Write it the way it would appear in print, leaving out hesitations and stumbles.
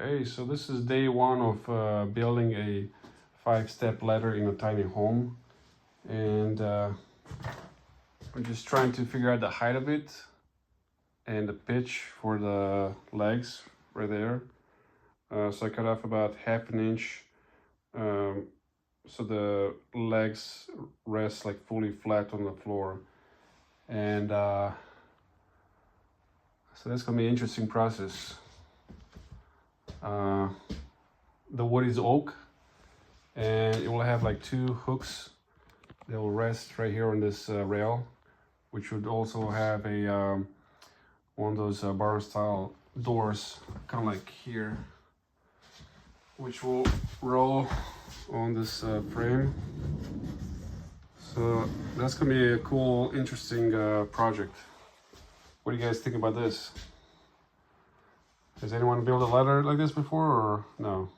Hey, so this is day one of building a 5-step ladder in a tiny home, and I'm just trying to figure out the height of it and the pitch for the legs right there. So I cut off about half an inch, so the legs rest like fully flat on the floor, and so that's gonna be an interesting process. The wood is oak, and it will have like 2 hooks that will rest right here on this rail, which would also have a one of those barn style doors, kind of like here, which will roll on this frame. So that's gonna be a cool, interesting project. What do you guys think about this? Has anyone built a ladder like this before, or no?